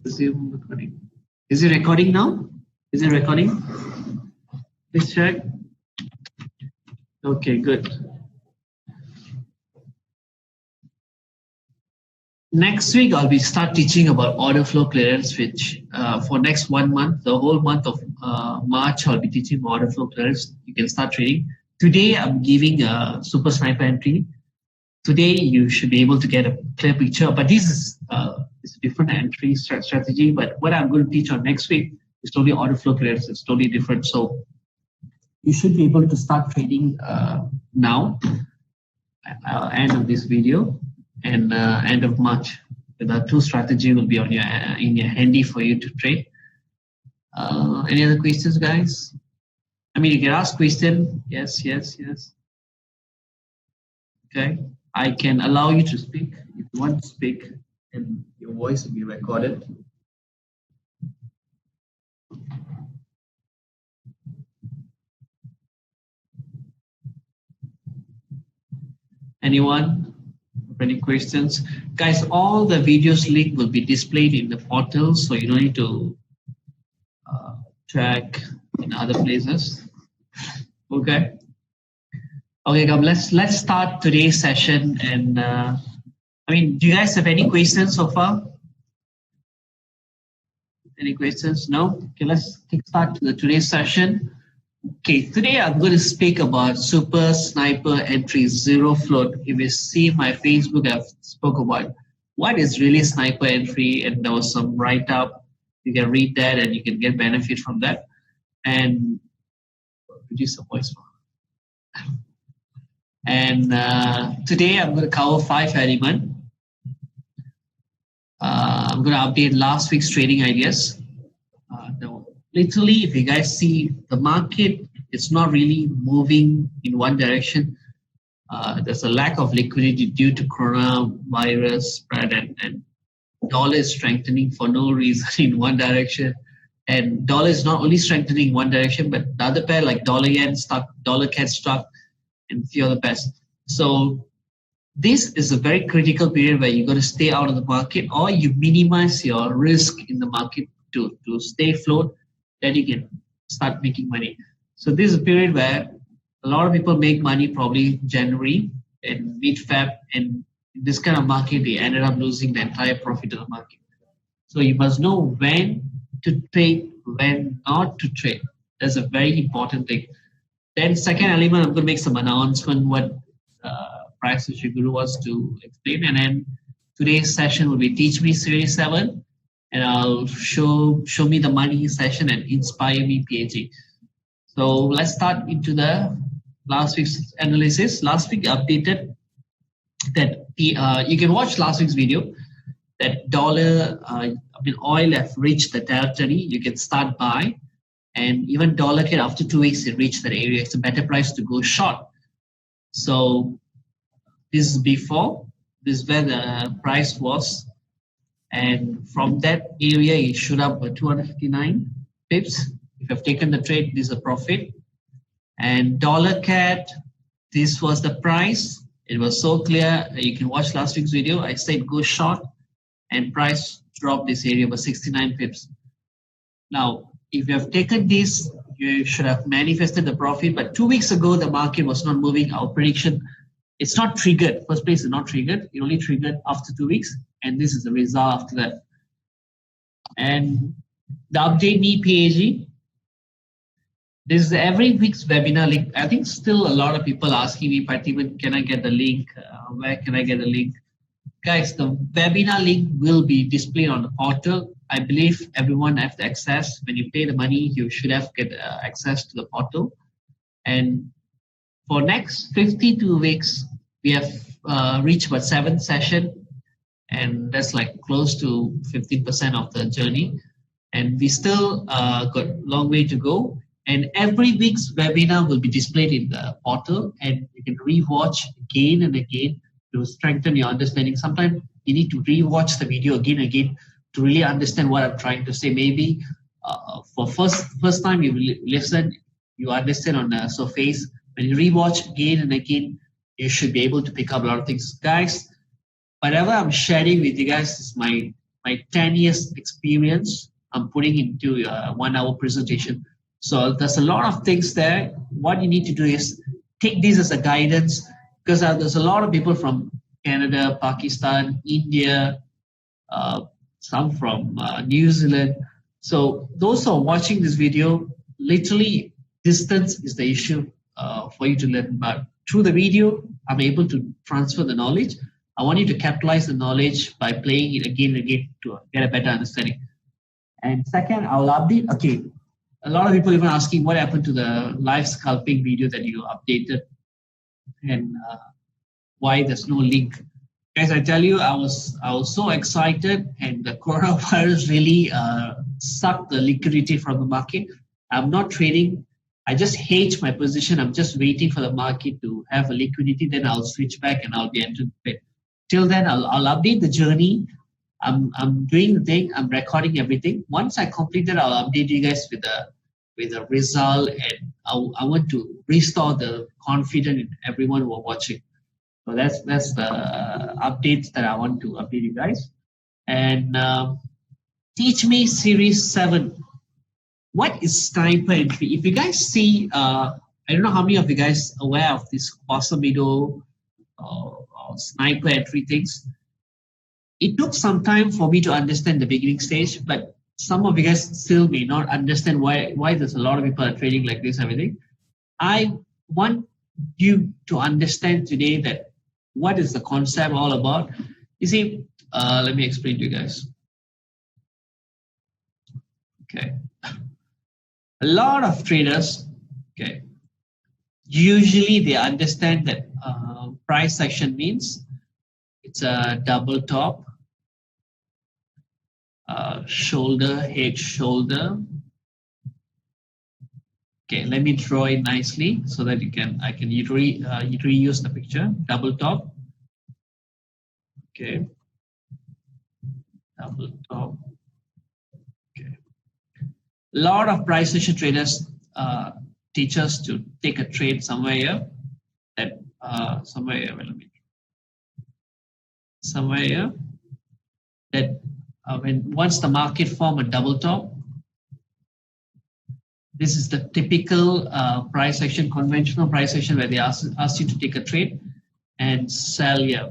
Resume recording. Is it recording now? Is it recording? Please check. Okay, good. Next week, I'll be start teaching about order flow clearance, which for next 1 month, the whole month of March, I'll be teaching order flow clearance. You can start trading. Today, I'm giving a super sniper entry. Today, you should be able to get a clear picture, but this is a different entry strategy. But what I'm going to teach on next week is totally order flow clearance. It's totally different. So you should be able to start trading now, end of this video, and end of March. The two strategy will be on your in your handy for you to trade. Any other questions, guys? I mean, you can ask question. Yes. Okay, I can allow you to speak if you want to speak, and your voice will be recorded. Anyone? Any questions? Guys, all the videos link will be displayed in the portal, so you don't need to track in other places. Okay. Okay, come. Let's start today's session. And I mean, do you guys have any questions so far? Any questions? No. Okay, let's kickstart today's session. Okay, today I'm going to speak about super sniper entry zero float. If you see my Facebook, I've spoke about what is really sniper entry, and there was some write up. You can read that and you can get benefit from that. And produce a voice. And today I'm going to cover 5 elements. I'm going to update last week's trading ideas. Literally, if you guys see the market, it's not really moving in one direction. There's a lack of liquidity due to coronavirus spread, and dollar is strengthening for no reason in one direction. And dollar is not only strengthening in one direction, but the other pair like dollar yen stock, dollar CAD stock, and few other pairs. So this is a very critical period where you're going to stay out of the market, or you minimize your risk in the market to stay afloat. Then you can start making money. So this is a period where a lot of people make money, probably January and mid-Feb, and in this kind of market, they ended up losing the entire profit of the market. So you must know when to trade, when not to trade. That's a very important thing. Then second element, I'm going to make some announcement what Price Sushi Guru wants to explain. And then today's session will be Teach Me Series 7. And I'll show me the money session and Inspire Me PhD. So let's start into the last week's analysis. Last week I updated that you can watch last week's video that dollar, oil have reached the territory. You can start buy, and even dollar can after 2 weeks it reached that area. It's a better price to go short. So this is before. This is where the price was. And from that area, it shoot up by 259 pips. If you've taken the trade, this is a profit. And dollar CAD, this was the price. It was so clear. You can watch last week's video. I said go short, and price dropped this area by 69 pips. Now, if you have taken this, you should have manifested the profit. But 2 weeks ago, the market was not moving. Our prediction, it's not triggered. First place is not triggered. It only triggered after 2 weeks. And this is the result after that. And the Update Me PAG. This is every week's webinar link. I think still a lot of people asking me, Patiman, can I get the link? Where can I get the link? Guys, the webinar link will be displayed on the portal. I believe everyone has the access. When you pay the money, you should have get access to the portal. And for next 52 weeks, we have reached about 7th session. And that's like close to 15% of the journey. And we still got a long way to go. And every week's webinar will be displayed in the portal, and you can rewatch again and again to strengthen your understanding. Sometimes you need to rewatch the video again and again to really understand what I'm trying to say. Maybe for first time you listen, you understand on the surface. When you rewatch again and again, you should be able to pick up a lot of things. Guys, whatever I'm sharing with you guys is my 10 years experience I'm putting into a 1 hour presentation. So there's a lot of things there. What you need to do is take this as a guidance, because there's a lot of people from Canada, Pakistan, India, uh, some from New Zealand. So those who are watching this video, literally distance is the issue for you to learn. But through the video, I'm able to transfer the knowledge. I want you to capitalize the knowledge by playing it again and again to get a better understanding. And second, I'll update. Okay, a lot of people even asking what happened to the live scalping video that you updated, and why there's no link. Guys, I tell you, I was so excited, and the coronavirus really sucked the liquidity from the market. I'm not trading. I just hedge my position. I'm just waiting for the market to have a liquidity. Then I'll switch back and I'll be entering trade. Till then, I'll update the journey. I'm doing the thing. I'm recording everything. Once I complete it, I'll update you guys with a result, and I want to restore the confidence in everyone who are watching. So that's the updates that I want to update you guys. And Teach Me Series 7. What is sniper entry? If you guys see, I don't know how many of you guys are aware of this Quasamido or sniper entry things. It took some time for me to understand the beginning stage, but some of you guys still may not understand why there's a lot of people are trading like this, everything. I want you to understand today that what is the concept all about. You see, let me explain to you guys. Okay. A lot of traders, okay, usually they understand that price action means it's a double top, shoulder, head, shoulder. Okay, let me draw it nicely so that I can reuse the picture. Double top. Okay. Double top. Okay. A lot of price action traders teach us to take a trade somewhere here. That somewhere here. Somewhere here. That once the market form a double top, this is the typical price action, conventional price action, where they ask you to take a trade and sell here.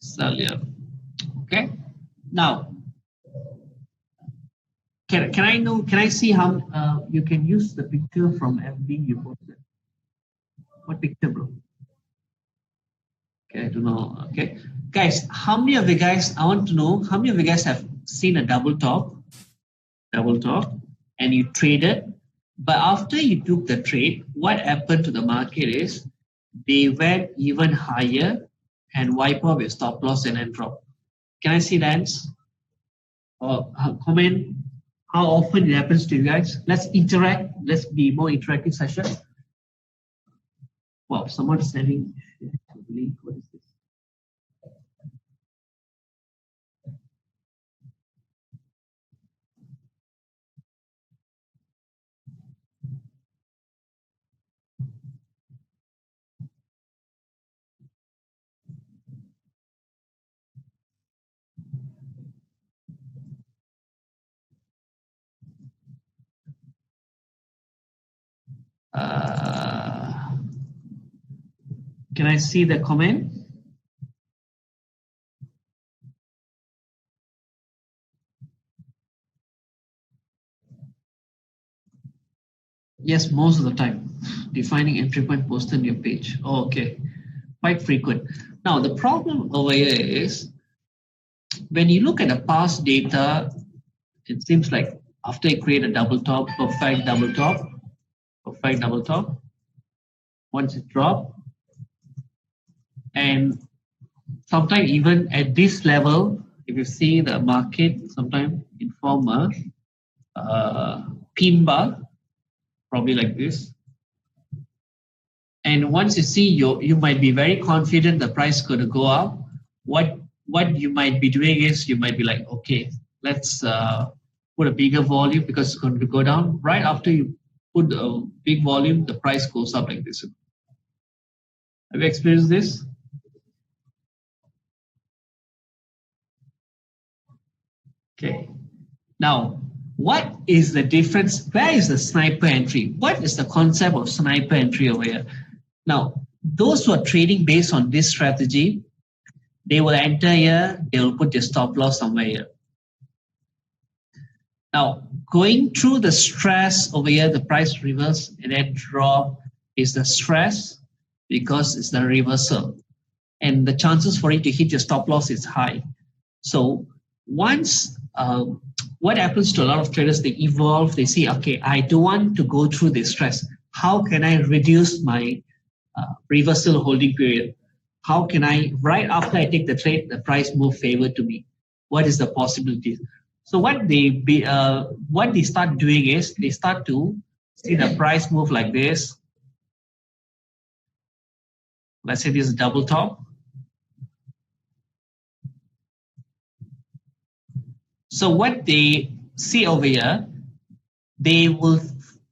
Sell here. Okay. Now, can I see how you can use the picture from FB you posted? What picture, bro? Okay, I don't know. Okay, guys, how many of you guys? I want to know how many of you guys have seen a double top, and you traded, but after you took the trade, what happened to the market is they went even higher and wipe off your stop loss and then drop. Can I see that? Or comment how often it happens to you guys? Let's interact. Let's be more interactive session. Wow, someone's sending link. What is this? Can I see the comment? Yes, most of the time. Defining entry point posted on your page. Oh, okay. Quite frequent. Now, the problem over here is when you look at the past data, it seems like after you create a double top, perfect double top, once it drop, and sometimes even at this level, if you see the market, sometimes it form a pin bar, probably like this. And once you see, you might be very confident the price is going to go up. What you might be doing is you might be like, okay, let's put a bigger volume because it's going to go down. Right after you put a big volume, the price goes up like this. Have you experienced this? Okay. Now, what is the difference? Where is the sniper entry? What is the concept of sniper entry over here? Now, those who are trading based on this strategy, they will enter here, they will put their stop loss somewhere here. Now, going through the stress over here, the price reverse and then drop is the stress because it's the reversal. And the chances for it to hit your stop loss is high. So once, what happens to a lot of traders, they evolve, they say, okay, I don't want to go through this stress. How can I reduce my reversal holding period? How can I, right after I take the trade, the price move favor to me? What is the possibility? So what they start doing is they start to see the price move like this. Let's say this is double top. So what they see over here, they will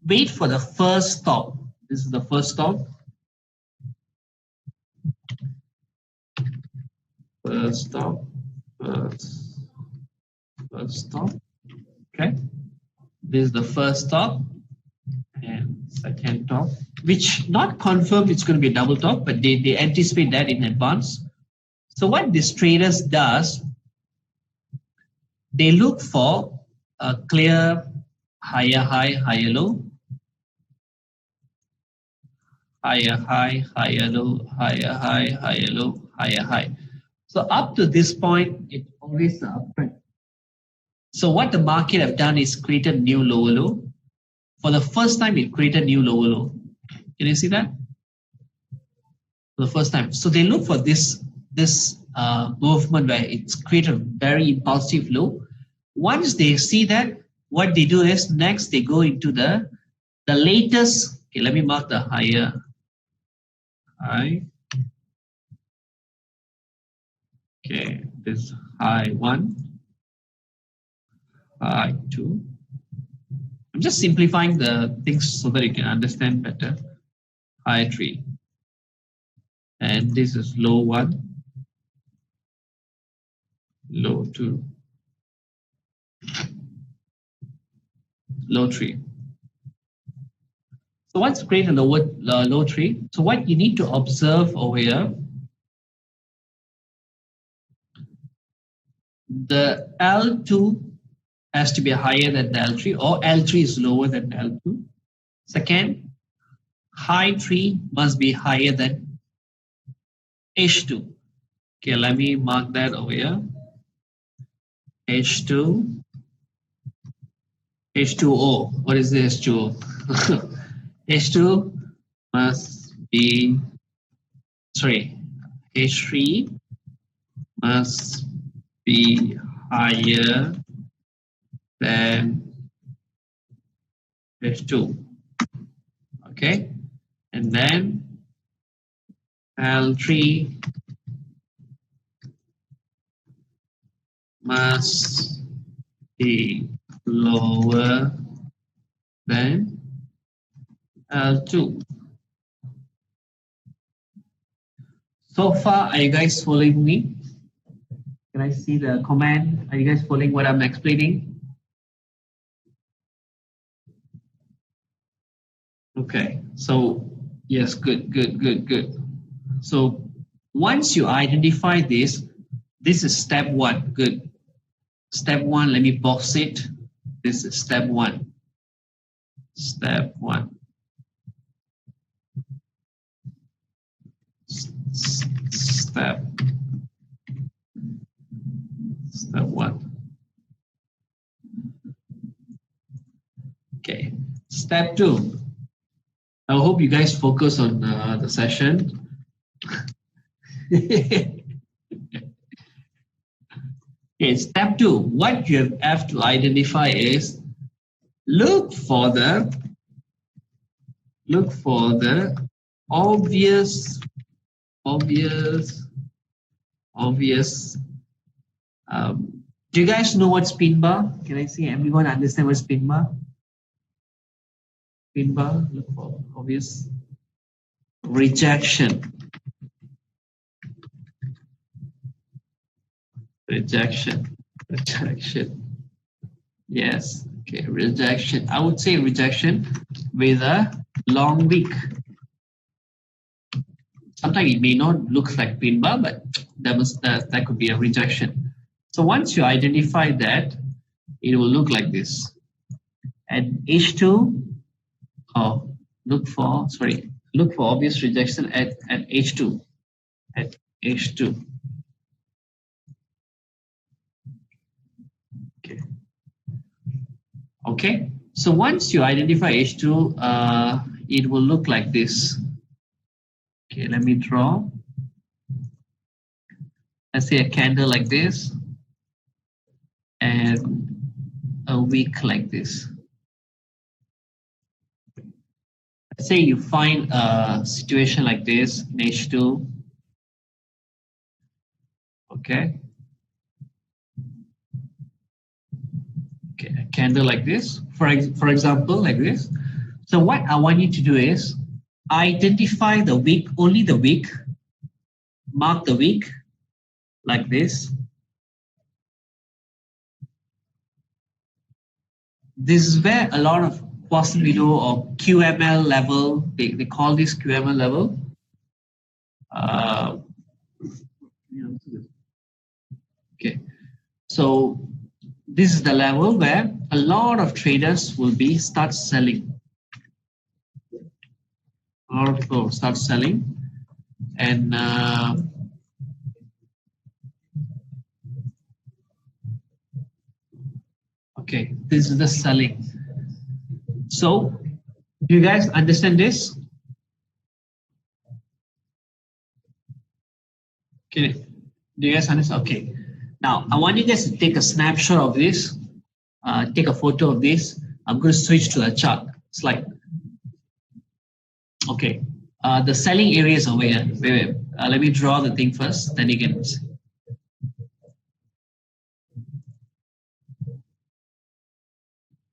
wait for the first stop. This is the first stop. First stop. First stop. Okay. This is the first stop and second top, which not confirmed it's going to be a double top, but they anticipate that in advance. So what this traders does, they look for a clear higher high, higher low, higher high, higher low, higher high, higher low, higher high. So up to this point, it's always an uptrend. So what the market have done is created new lower low. For the first time, it created new lower low. Can you see that? For the first time. So they look for this movement where it's created a very impulsive low. Once they see that, what they do is next they go into the latest. Okay, let me mark the higher high. Okay, this high 1, high 2. I'm just simplifying the things so that you can understand better. High 3. And this is low 1, low 2, low 3. So once you create a low 3, so what you need to observe over here, the L2 has to be higher than the L3, or L3 is lower than L2. Second, high 3 must be higher than H2. Okay, let me mark that over here. H2, H2O. What is the H2O? H2 must be, sorry, H3 must be higher than H2. Okay, and then L3 must be lower than L2. So far, are you guys following me? Can I see the comment? Are you guys following what I'm explaining? Okay, so yes, good. So once you identify this is step 1. Good. Step 1, let me box it. This is step 1. Step 1. Step 1. Okay. Step 2. I hope you guys focus on the session. Okay, step 2. What you have to identify is look for the obvious. Do you guys know what spin bar? Can I see everyone understand what spin bar? pin bar, look for obvious rejection. Rejection. Yes, okay, rejection. I would say rejection with a long wick. Sometimes it may not look like pin bar, but that could be a rejection. So once you identify that, it will look like this. And H2, look for obvious rejection at H2. At H2. Okay. So once you identify H2, it will look like this. Okay, let me draw. Let's say a candle like this and a wick like this. Let's say you find a situation like this in H2. Okay. Okay, a candle like this, for example, like this. So what I want you to do is identify the wick, only the wick, mark the wick like this. This is where a lot of Quasimodo or QML level, they call this QML level. Okay, so this is the level where a lot of traders will start selling. A lot of people start selling, and okay, this is the selling. So, do you guys understand this? Okay, do you guys understand? Okay, now I want you guys to take a snapshot of this, take a photo of this. I'm going to switch to a chart. It's like, okay, the selling area is over here. Wait. Let me draw the thing first, then you can see.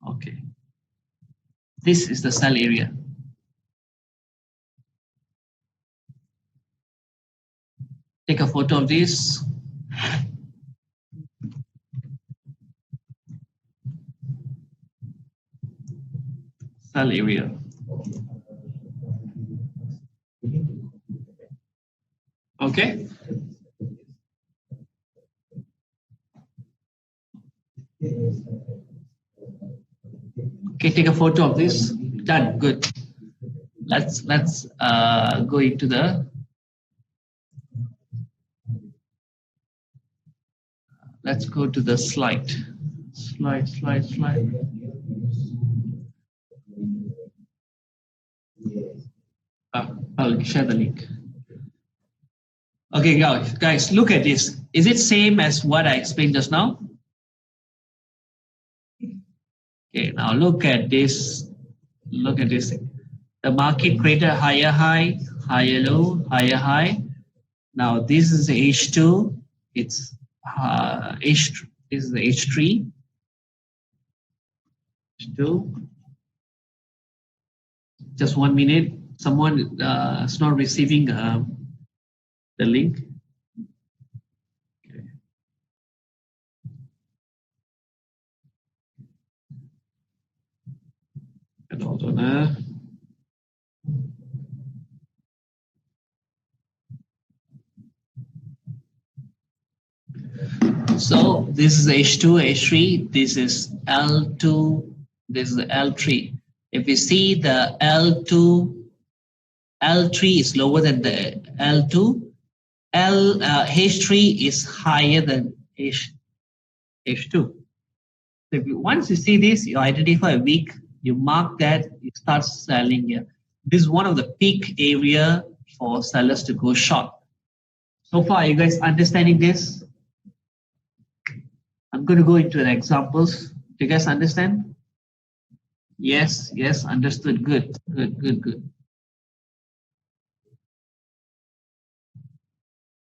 Okay, this is the sell area. Take a photo of this. Sell area. Okay. Okay, take a photo of this. Done. Good. Let's go into the. Let's go to the slide. Slide. I'll share the link. Okay, guys, look at this. Is it same as what I explained just now? Okay, now look at this. Look at this. The market created higher high, higher low, higher high. Now this is the H2. It's H. This is the H3. H2. Just 1 minute. Someone is not receiving the link. Okay. And hold on. So this is H2, H3. This is L2. This is L3. If you see the L3 is lower than the L2. H3 is higher than H2. So once you see this, you identify a week, you mark that, you start selling here. This is one of the peak area for sellers to go short. So far, are you guys understanding this? I'm going to go into the examples. Do you guys understand? Yes, understood. Good.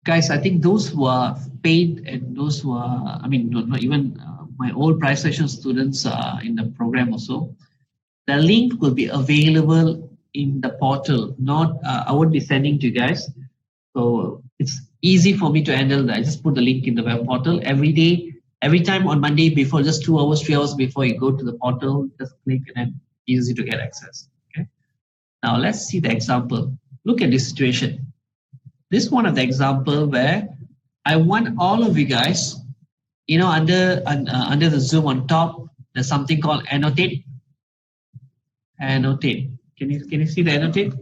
Guys, I think those who are paid and those who are, I mean, not even my old price session students in the program also, The link will be available in the portal. Not I won't be sending to you guys. So it's easy for me to handle that. I just put the link in the web portal every day, every time on Monday before, just 2 hours, 3 hours before you go to the portal, just click and then easy to get access. Okay. Now let's see the example. Look at this situation. This one of the example where I want all of you guys, under the Zoom on top, there's something called annotate. Annotate. Can you see the annotate?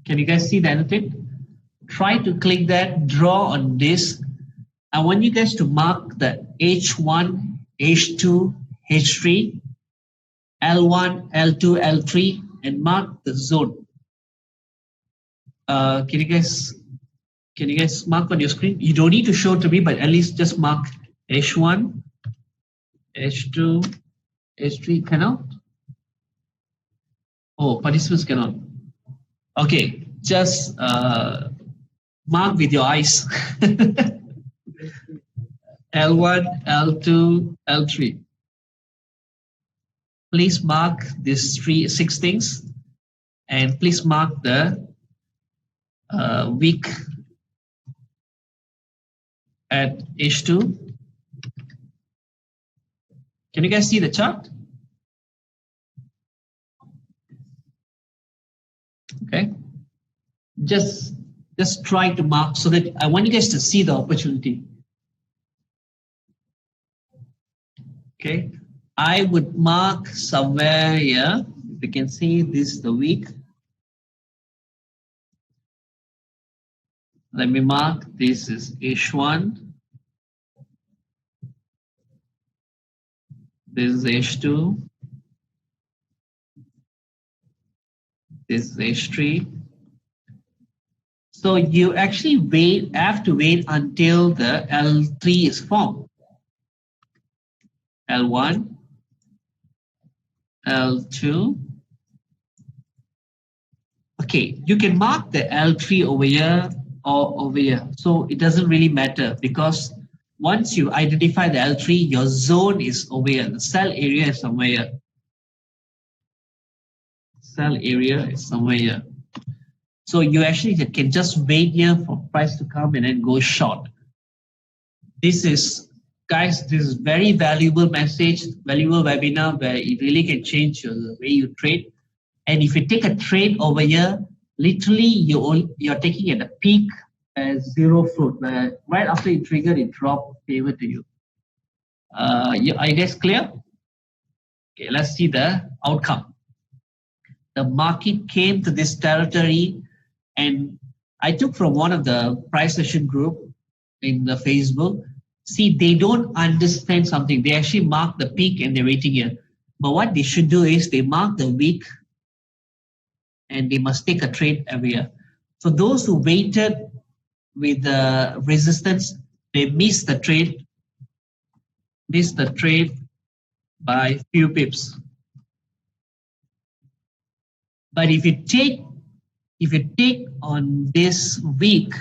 Can you guys see the annotate? Try to click that, draw on this. I want you guys to mark the H1, H2, H3, L1, L2, L3, and mark the zone. Can you guys mark on your screen? You don't need to show to me, but at least just mark H1, H2, H3. Cannot? Oh, participants cannot. Okay, just mark with your eyes. L1, L2, L3. Please mark these 6 things, and please mark the week at H2. Can you guys see the chart? Okay. Just try to mark so that I want you guys to see the opportunity. Okay. I would mark somewhere here. If you can see this, the week. Let me mark. This is H1. This is H2. This is H3. So you actually have to wait until the L3 is formed. L1, L2. Okay, you can mark the L3 over here or over here. So it doesn't really matter, because once you identify the L3, your zone is over here. The cell area is somewhere here. Cell area is somewhere here. So you actually can just wait here for price to come and then go short. This is, guys, this is very valuable message, valuable webinar where it really can change the way you trade. And if you take a trade over here, literally you're taking at the peak as zero float, where right after you trigger, it drop favor to you. Are you guys clear? Okay, let's see the outcome. The market came to this territory, and I took from one of the price session group in the Facebook. See, they don't understand something. They actually mark the peak and they're waiting here. But what they should do is they mark the week and they must take a trade every year. So those who waited with the resistance, they missed the trade by few pips. But if you take on this week,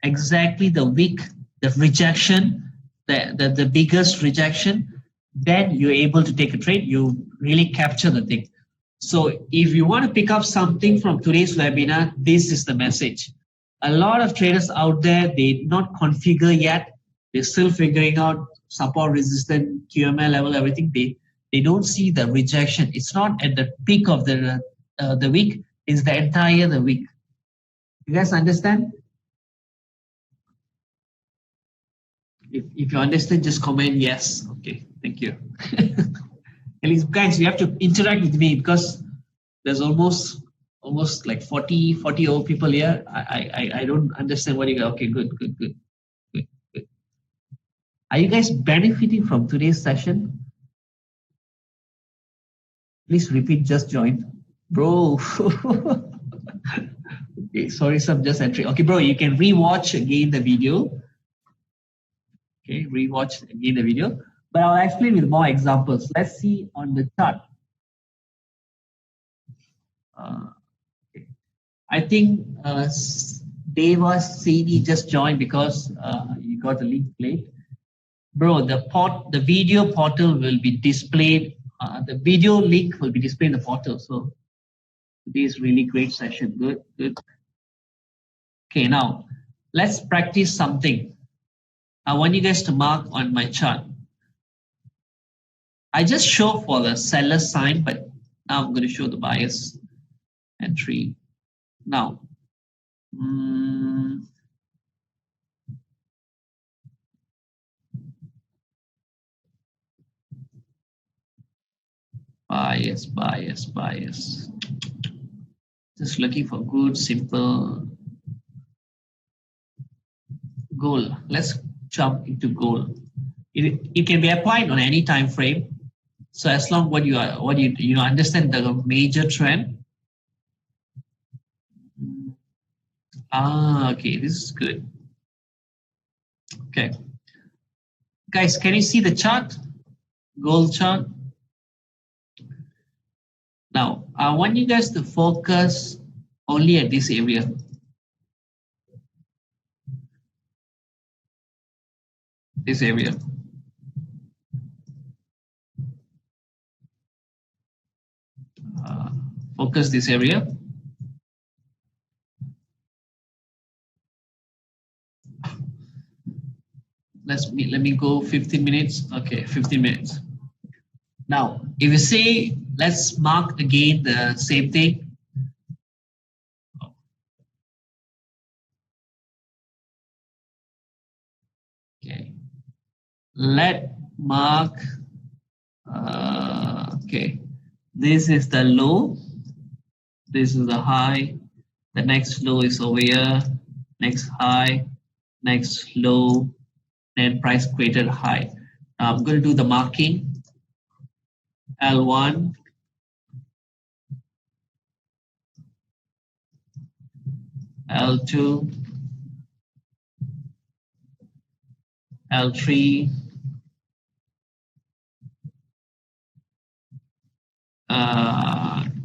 exactly the week, the rejection, the biggest rejection, then you're able to take a trade. You really capture the thing. So if you want to pick up something from today's webinar, this is the message. A lot of traders out there, they not configure yet. They're still figuring out support, resistance, QML level, everything. They don't see the rejection. It's not at the peak of the week. It's the entire the week. You guys understand? If you understand, just comment yes. Okay, thank you. At least, guys, you have to interact with me because there's almost like 40 old people here. I don't understand what you got. Okay, good. Are you guys benefiting from today's session? Please repeat, just joined. Bro. Okay, sorry, sir, just entering. Okay, bro, you can rewatch again the video. Okay, rewatch again the video. But I'll explain with more examples. Let's see on the chart. Okay. I think Deva CD just joined because you got the link late. Bro, the video portal will be displayed. The video link will be displayed in the portal. So this is really great session. Good, good. Okay, now let's practice something. I want you guys to mark on my chart. I just show for the seller sign, but now I'm going to show the buyer's entry. Now, bias. Just looking for good, simple goal. Let's jump into goal. It can be applied on any time frame. So as long what you understand the major trend. Okay, this is good. Okay, guys, can you see the chart? Goal chart. Now, I want you guys to focus only at this area. This area. Focus this area. Let me go 15 minutes. Okay, 15 minutes. Now, if you say, let's mark again the same thing. Okay, let mark. Okay, this is the low. This is the high. The next low is over here. Next high. Next low. Then price created high. Now I'm going to do the marking. L1. L2. L3.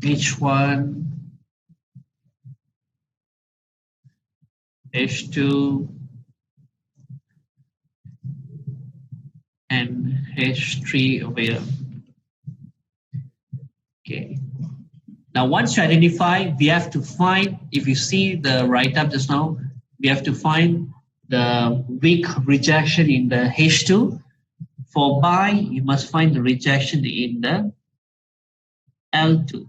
H1. H2. And H3 over here. Okay. Now, once you identify, we have to find, if you see the write-up just now, we have to find the weak rejection in the H2. For buy, you must find the rejection in the L2.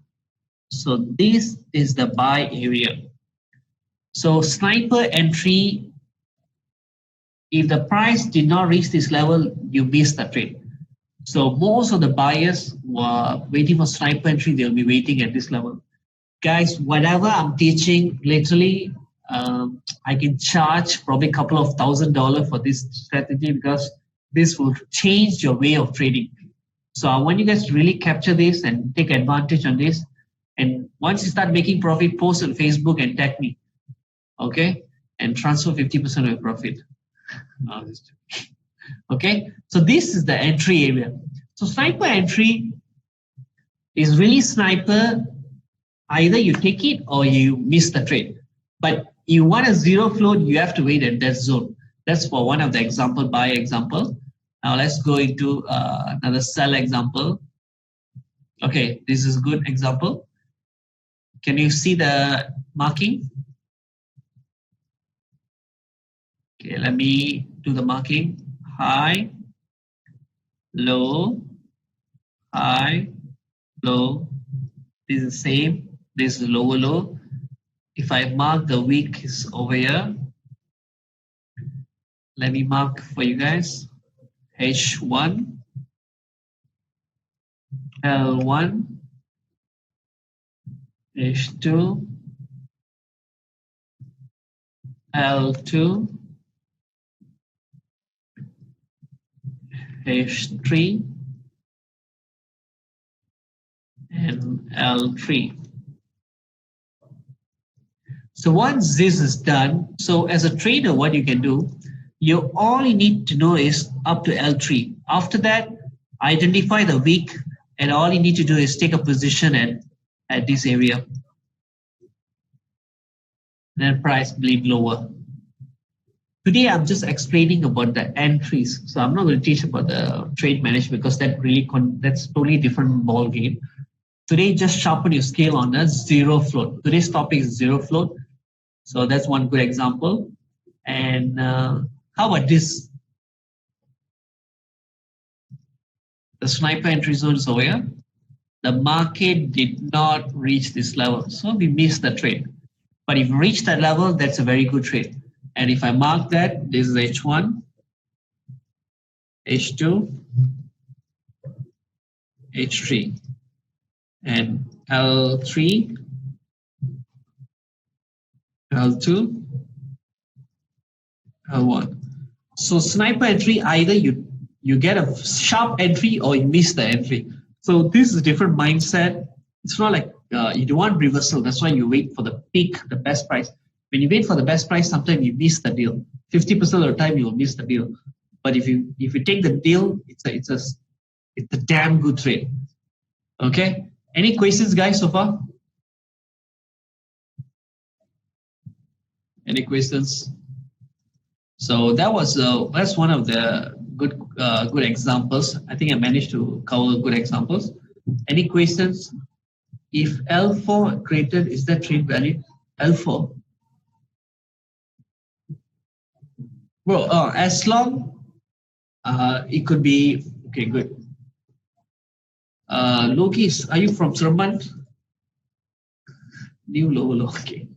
So this is the buy area. So sniper entry, if the price did not reach this level, you miss the trade. So most of the buyers were waiting for sniper entry, they'll be waiting at this level. Guys, whatever I'm teaching, literally, I can charge probably a couple of $1,000 for this strategy because this will change your way of trading. So I want you guys to really capture this and take advantage on this. And once you start making profit, post on Facebook and tag me. Okay? And transfer 50% of your profit. Okay? So this is the entry area. So sniper entry is really sniper. Either you take it or you miss the trade. But you want a zero float, you have to wait at that zone. That's for one of the example, buy example. Now let's go into another sell example. Okay, this is a good example. Can you see the marking? Okay, let me do the marking. High, low, high, low. This is the same. This is lower low. If I mark the week is over here, let me mark for you guys. H1, L1, H2, L2, H3, and L3. So once this is done, so as a trader, what you can do, all you need to know is up to L3. After that, identify the week, and all you need to do is take a position at this area. then price bleed lower. Today, I'm just explaining about the entries. So I'm not going to teach about the trade management because that's totally different ball game. Today, just sharpen your skill on the zero float. Today's topic is zero float. So that's one good example. And how about this? The sniper entry zone is over here. The market did not reach this level. So we missed the trade. But if you reach that level, that's a very good trade. And if I mark that, this is H1, H2, H3, and L3, L2, L1. So sniper entry, either you get a sharp entry or you miss the entry. So this is a different mindset. It's not like you don't want reversal. That's why you wait for the peak, the best price. When you wait for the best price, sometimes you miss the deal. 50% of the time you will miss the deal. But if you take the deal, it's a damn good trade. Okay. Any questions, guys, so far? Any questions? So that's one of the good examples. I think I managed to cover good examples. Any questions? If L4 created, is that trade valid? L4. Well, as long it could be okay. Good. Lokis, are you from Seremban? New low. Okay.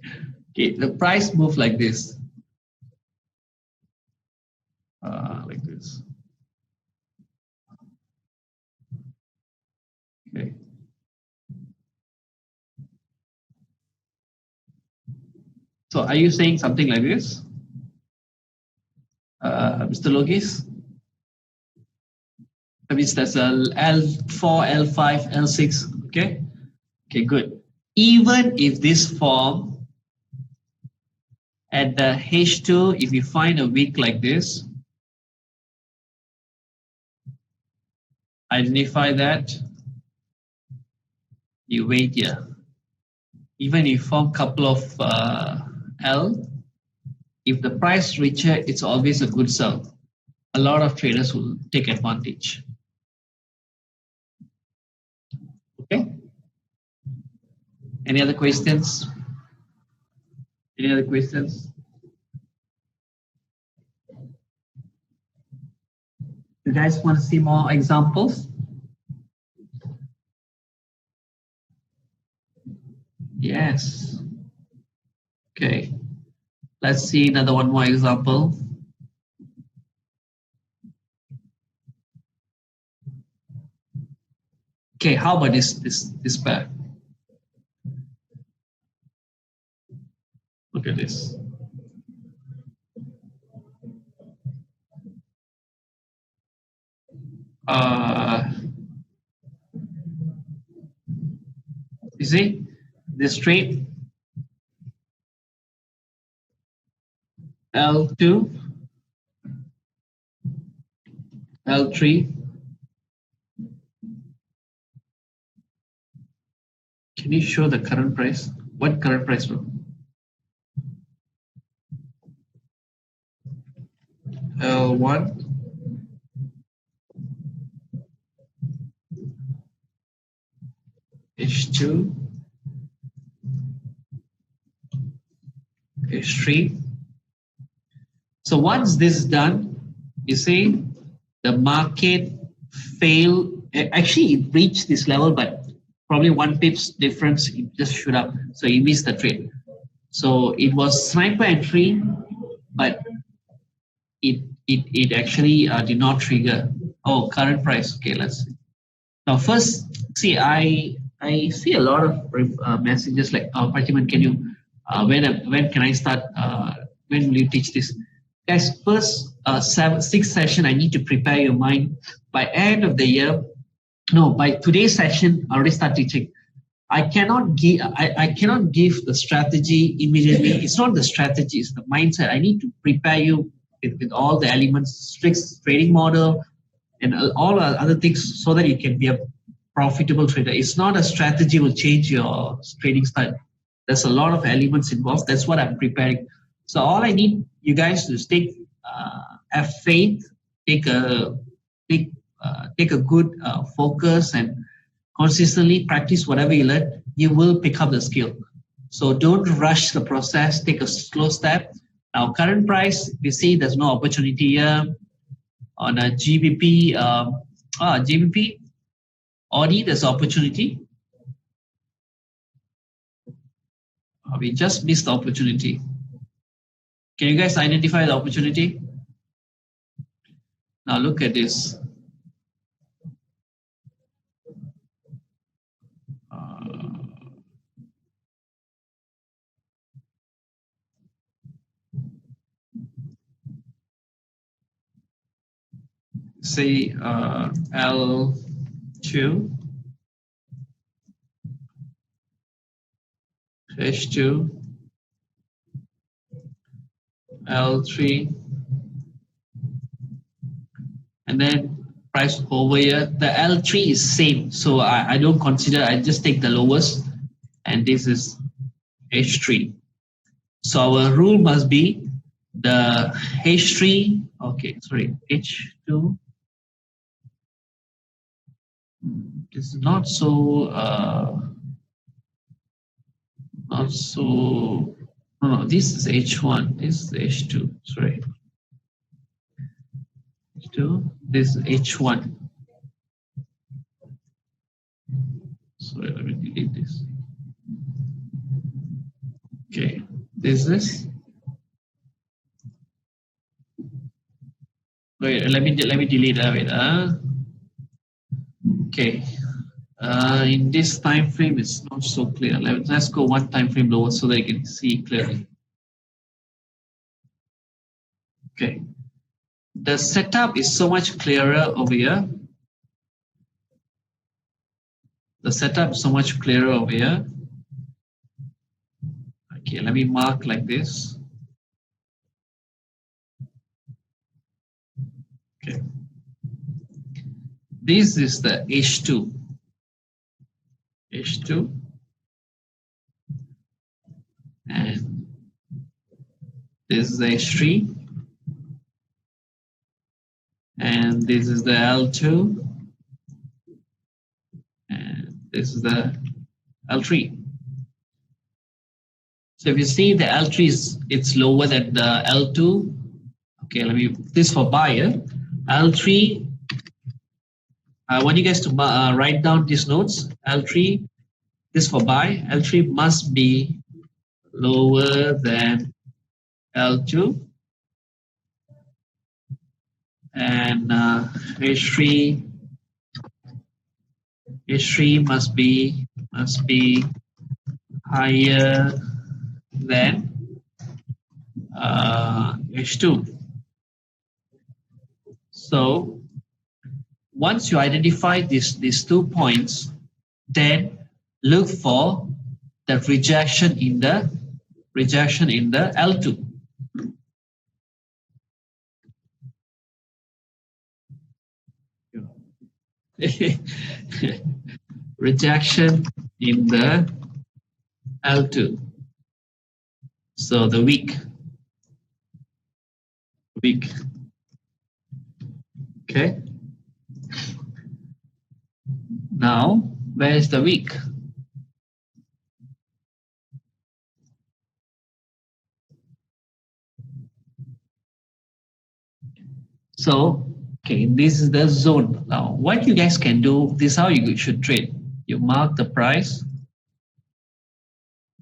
Okay. The price moved like this. Like this. Okay. So are you saying something like this? Mr. Logis? That means that's a L4, L5, L6. Okay. Okay, good. Even if this form at the H2, if you find a wick like this, identify that, you wait here. Even if you form a couple of L, if the price reaches, it's always a good sell. A lot of traders will take advantage. Okay. Any other questions? Any other questions? You guys want to see more examples? Yes. Okay. Let's see another one more example. Okay, how about this pair? Look at this. You see this trade L2, L3. Can you show the current price? What current price, bro? L1, H2, H3. So once this is done, you see the market failed. Actually, it reached this level, but probably 1 pips difference, it just shoot up. So you missed the trade. So it was sniper entry, but it actually did not trigger. Oh, current price. Okay, let's see. Now first, see, I see a lot of messages like, Pratiman, can you, when can I start, when will you teach this? Guys, first 6th session, I need to prepare your mind. By end of the year, no, by today's session, I already start teaching. I cannot give the strategy immediately. It's not the strategy, it's the mindset. I need to prepare you with all the elements, strict trading model, and all other things so that you can be a profitable trader. It's not a strategy will change your trading style. There's a lot of elements involved. That's what I'm preparing. So all I need you guys to take, have faith, take a good focus, and consistently practice whatever you learn. You will pick up the skill. So don't rush the process. Take a slow step. Now, current price, we see there's no opportunity here on a GBP. GBP, Audi, there's opportunity. We just missed the opportunity. Can you guys identify the opportunity? Now look at this. Say L2, H2, L3, and then price over here. The L3 is same, so I don't consider. I just take the lowest, and this is H3. So our rule must be the H3. Okay, sorry, H2. It's not so. Not so. No, this is H1. This is H2. Sorry. H2. This is H1. Sorry, let me delete this. Okay, this is. Wait, let me delete that. Wait, okay. In this time frame, it's not so clear. Let's go one time frame lower so that you can see clearly. Okay. The setup is so much clearer over here. The setup is so much clearer over here. Okay, let me mark like this. Okay. This is the H2. H2. And this is the H3. And this is the L2. And this is the L3. So if you see the L3 it's lower than the L2. Okay, let me, this for buyer. L3, I want you guys to write down these notes. L3, this for buy. L3 must be lower than L2. And H3 must be higher than H2. So once you identify these 2 points, then look for the rejection in the L2. Rejection in the L2. So the weak. Okay. Now, where is the weak? So, okay, this is the zone. Now, what you guys can do, this is how you should trade. You mark the price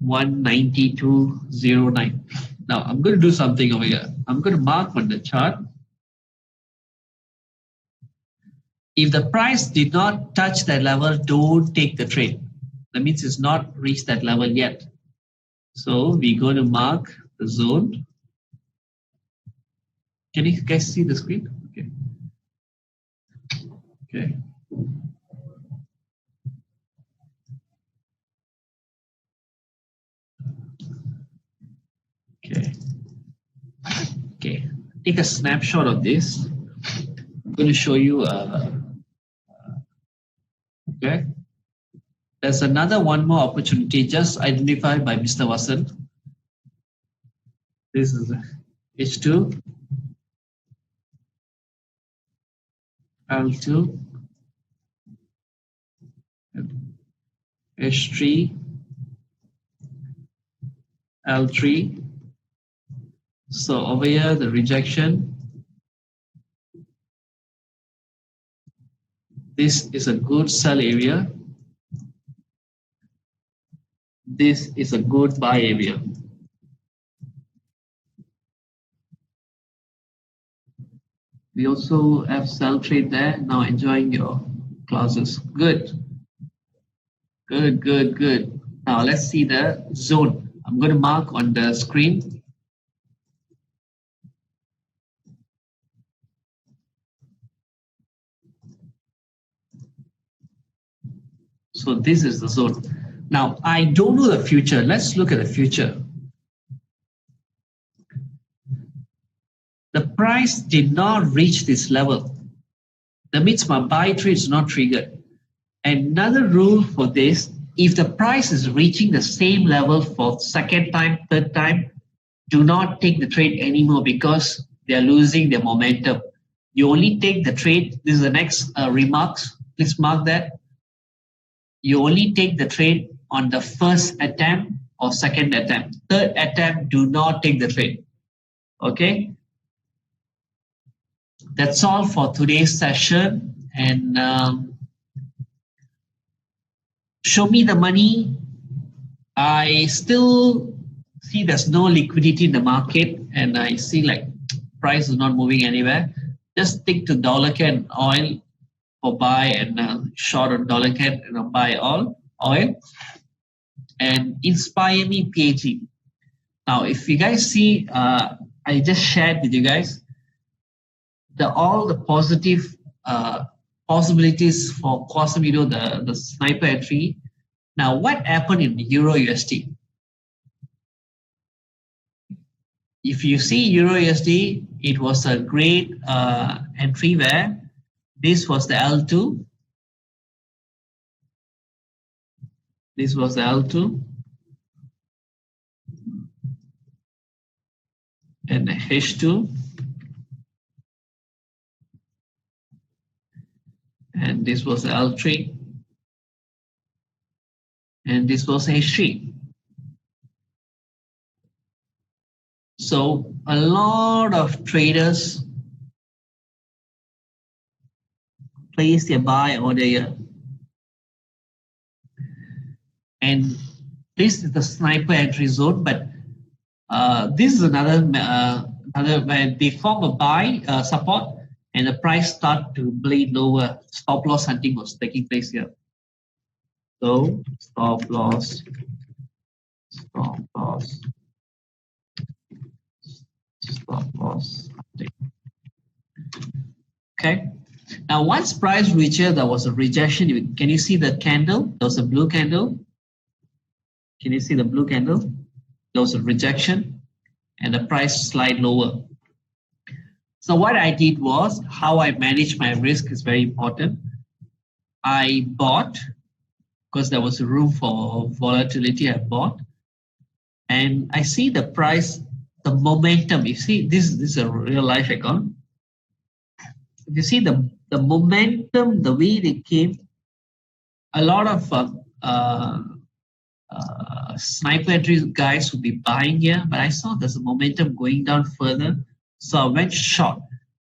192.09. Now, I'm going to do something over here. I'm going to mark on the chart. If the price did not touch that level, don't take the trade. That means it's not reached that level yet. So we're going to mark the zone. Can you guys see the screen? Okay. Okay. Okay. Okay. Take a snapshot of this. I'm going to show you. Okay. There's another one more opportunity just identified by Mr. Wasant. This is H2, L2, H3, L3. So over here, the rejection. This is a good sell area. This is a good buy area. We also have sell trade there. Now enjoying your classes. Good. Good, good, good. Now let's see the zone. I'm going to mark on the screen. So this is the zone. Now I don't know the future. Let's look at the future. The price did not reach this level. That means my buy trade is not triggered. Another rule for this, if the price is reaching the same level for second time, third time, do not take the trade anymore because they are losing their momentum. You only take the trade. This is the next remarks. Please mark that. You only take the trade on the first attempt or second attempt. Third attempt, do not take the trade. Okay? That's all for today's session. And show me the money. I still see there's no liquidity in the market, and I see like price is not moving anywhere. Just stick to dollar can oil for buy and short on dollar can and buy oil. And Inspire Me PAG. Now, if you guys see, I just shared with you guys all the positive possibilities for Casemiro, the sniper entry. Now, what happened in Euro USD? If you see Euro USD, it was a great entry where this was the L2. This was the L2. And H2. And this was the L3. And this was H3. So a lot of traders place their buy order here. And this is the sniper entry zone, but this is another where they form a buy support and the price start to bleed lower. Stop loss hunting was taking place here. So stop loss hunting. Okay. Now once price reached here, there was a rejection. Can you see the candle? There was a blue candle. Can you see the blue candle? There was a rejection and the price slide lower. So what I did was, how I manage my risk is very important. I bought, because there was a room for volatility, I bought. And I see the price, the momentum. You see, this is a real life account. If you see the momentum, the way they came, a lot of sniper entry guys would be buying here, but I saw there's a momentum going down further. So I went short.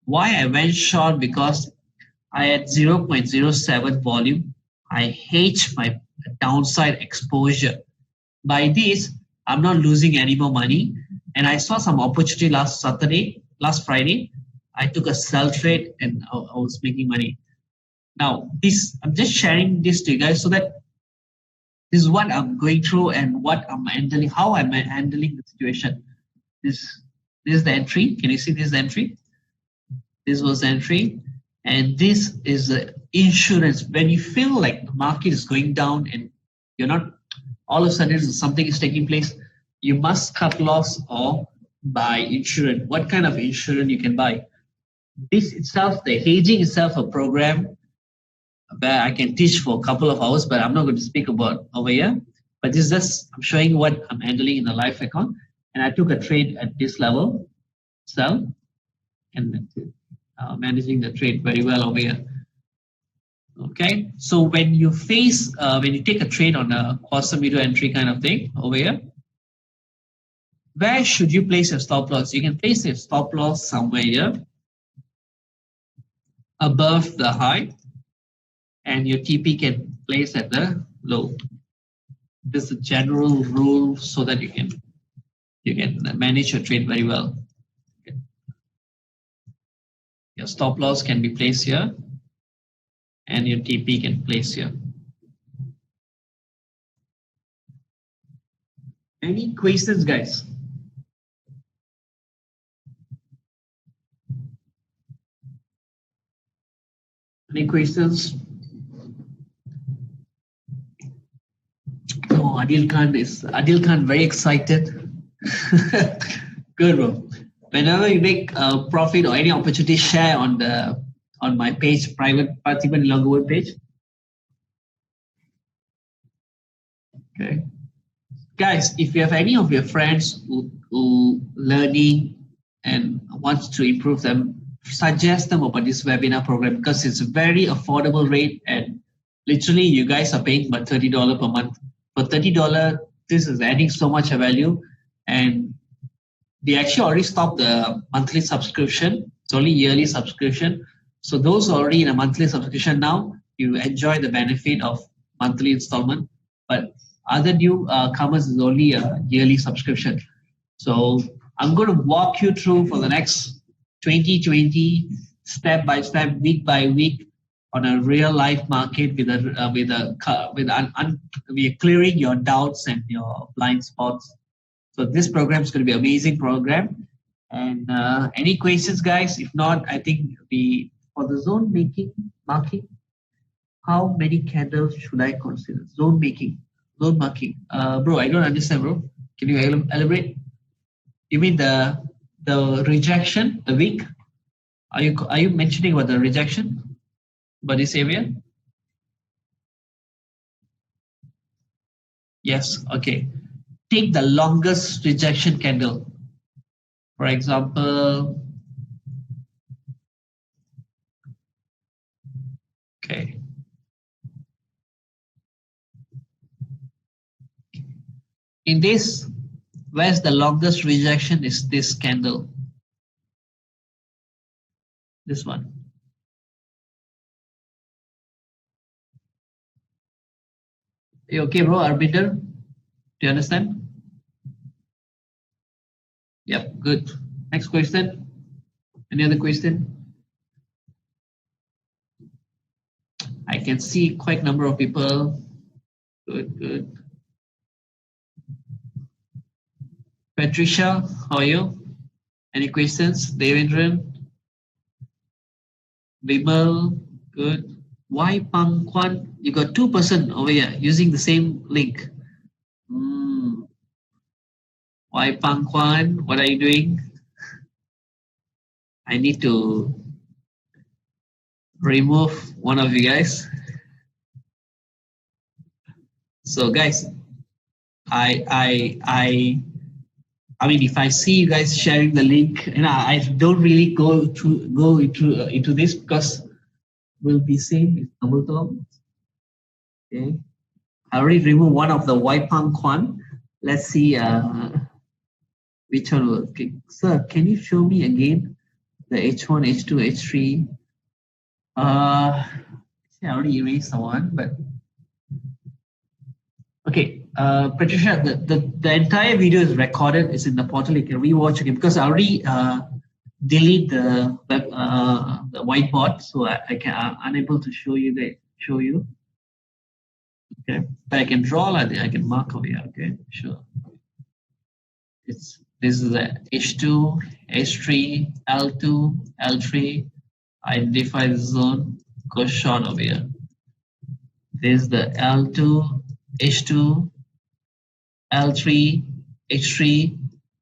Why I went short? Because I had 0.07 volume. I hedged my downside exposure. By this, I'm not losing any more money. And I saw some opportunity last Friday. I took a sell trade and I was making money. Now, I'm just sharing this to you guys so that this is what I'm going through and what I'm handling, how I'm handling the situation. This is the entry. Can you see this entry? This was the entry. And this is the insurance. When you feel like the market is going down and you're not, all of a sudden something is taking place, you must cut loss or buy insurance. What kind of insurance you can buy? This itself, the hedging itself, a program. where I can teach for a couple of hours, but I'm not going to speak about over here. But this is just, I'm showing what I'm handling in the live account. And I took a trade at this level, sell, and managing the trade very well over here. Okay, so when you when you take a trade on a custom video entry kind of thing over here, where should you place your stop loss? You can place your stop loss somewhere here above the high, and your TP can place at the low. This is a general rule so that you can manage your trade very well. Okay. Your stop loss can be placed here, and your TP can place here. Any questions, guys? Any questions? Oh, Adil Khan very excited. Good, bro. Whenever you make a profit or any opportunity, share on my page, private Parthiban Nilangovan page. Okay. Guys, if you have any of your friends who learning and wants to improve them, suggest them about this webinar program because it's a very affordable rate and literally you guys are paying about $30 per month. For $30, this is adding so much value, and they actually already stopped the monthly subscription. It's only yearly subscription. So those already in a monthly subscription now, you enjoy the benefit of monthly installment. But other new comers is only a yearly subscription. So I'm going to walk you through for the next 2020, step by step, week by week, on a real life market we're clearing your doubts and your blind spots. So this program is going to be an amazing program. And any questions, guys? If not, I think for the zone marking, how many candles should I consider? Zone marking. Bro, I don't understand, bro. Can you elaborate? You mean the rejection, the week? Are you mentioning about the rejection? About this area? Yes, okay. Take the longest rejection candle. For example, okay. In this, where's the longest rejection is this candle. This one. You okay, bro, Arbiter? Do you understand? Yep, good. Next question. Any other question? I can see quite a number of people. Good. Patricia, how are you? Any questions? Devendran? Bimal, good. Why Pang Kwan? You got 2% over here using the same link. Why Pang Kwan? What are you doing? I need to remove one of you guys. So guys, I mean, if I see you guys sharing the link, and I don't really go into this because we'll be seeing it's double top. Okay, I already removed one of the Waipang Kwan. Let's see which one will. Okay. Sir, can you show me again the H1, H2, H3? I already erased one, but okay. Patricia, the entire video is recorded. It's in the portal. You can rewatch again because I already delete the whiteboard, so I'm unable to show you. Okay, but I can draw. I can mark over here. Okay, sure. This is the H2, H3, L2, L3. Identify the zone. Go short over here. This is the L2, H2, L3, H3.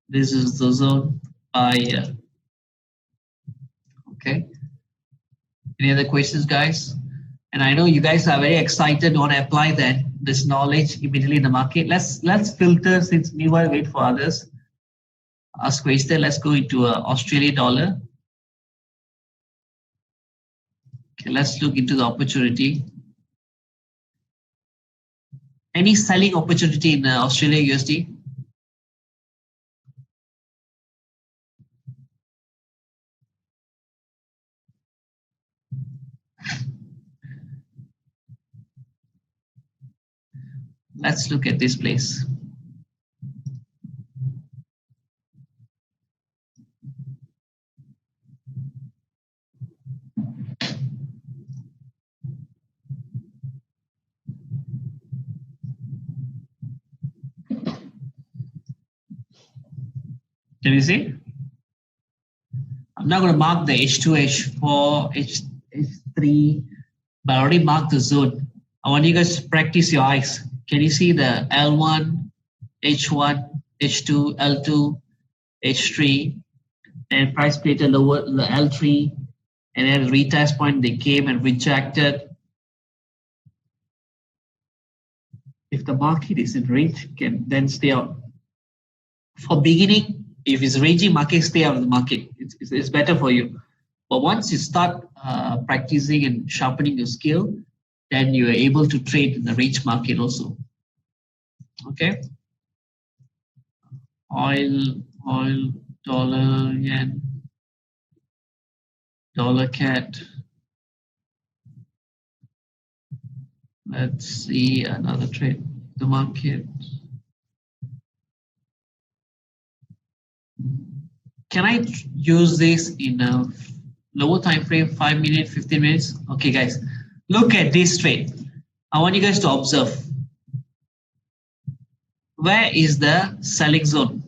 This is the zone here. Okay. Any other questions, guys? And I know you guys are very excited, want to apply this knowledge immediately in the market. Let's filter, since meanwhile wait for others. Ask question. Let's go into Australian dollar. Okay, let's look into the opportunity. Any selling opportunity in Australia USD? Let's look at this place. Can you see? I'm not going to mark the H2, H4, H3, but I already marked the zone. I want you guys to practice your eyes. Can you see the L1, H1, H2, L2, H3, and price played a lower the L3, and at retest point they came and rejected. If the market is in range, can then stay out. For beginning, if it's raging market, stay out of the market. It's better for you. But once you start practicing and sharpening your skill, then you are able to trade in the range market also. Okay. Oil, dollar, yen, dollar CAD. Let's see another trade. The market. Can I use this in a lower time frame, 5 minutes, 15 minutes? Okay, guys, look at this trade. I want you guys to observe. Where is the selling zone?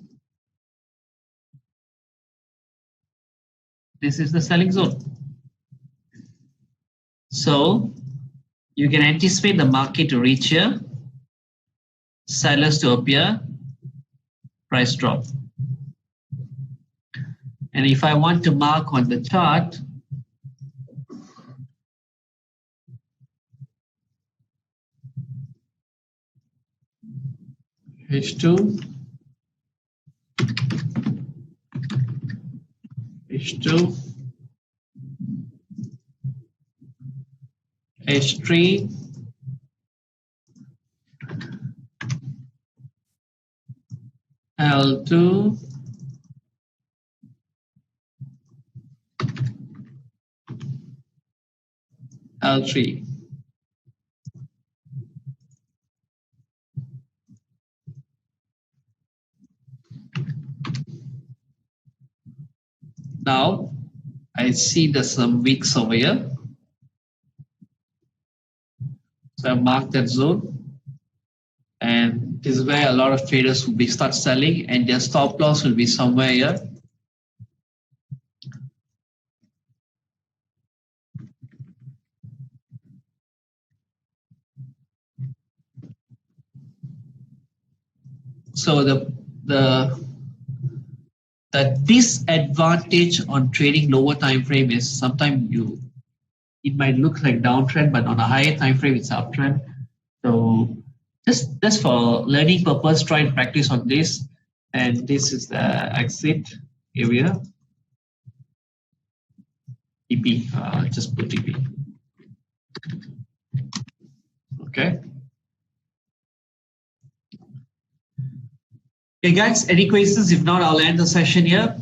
This is the selling zone. So you can anticipate the market to reach here, sellers to appear, price drop. And if I want to mark on the chart, H2, H2, H3, L2, L3. Now I see there's some wicks over here. So I marked that zone. And this is where a lot of traders will start selling, and their stop loss will be somewhere here. So the disadvantage on trading lower time frame is sometimes it might look like downtrend, but on a higher time frame it's uptrend. So just for learning purpose, try and practice on this. And this is the exit area. TP, just put TP. Okay. Okay, guys, any questions? If not, I'll end the session here.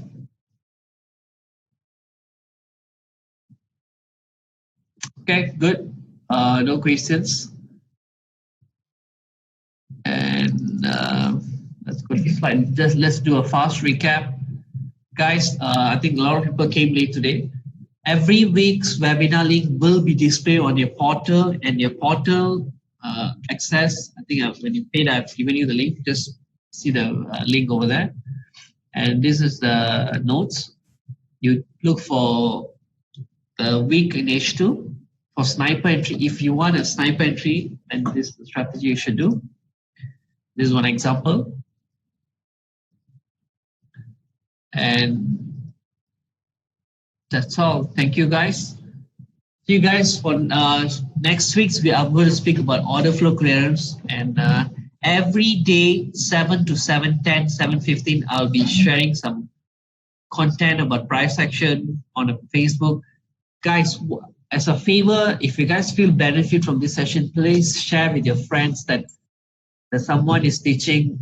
Okay, good. No questions. And let's go to the slide. Just let's do a fast recap. Guys, I think a lot of people came late today. Every week's webinar link will be displayed on your portal, and your portal access, I think when you paid, I've given you the link. Just see the link over there. And this is the notes. You look for the week in H2 for sniper entry. If you want a sniper entry, then this is the strategy you should do. This is one example. And that's all. Thank you, guys. See you guys for next week's. We are going to speak about order flow clearance, and every day 7 to 7:10, 7:15, I'll be sharing some content about price action on a Facebook. Guys, as a favor, if you guys feel benefit from this session, please share with your friends that someone is teaching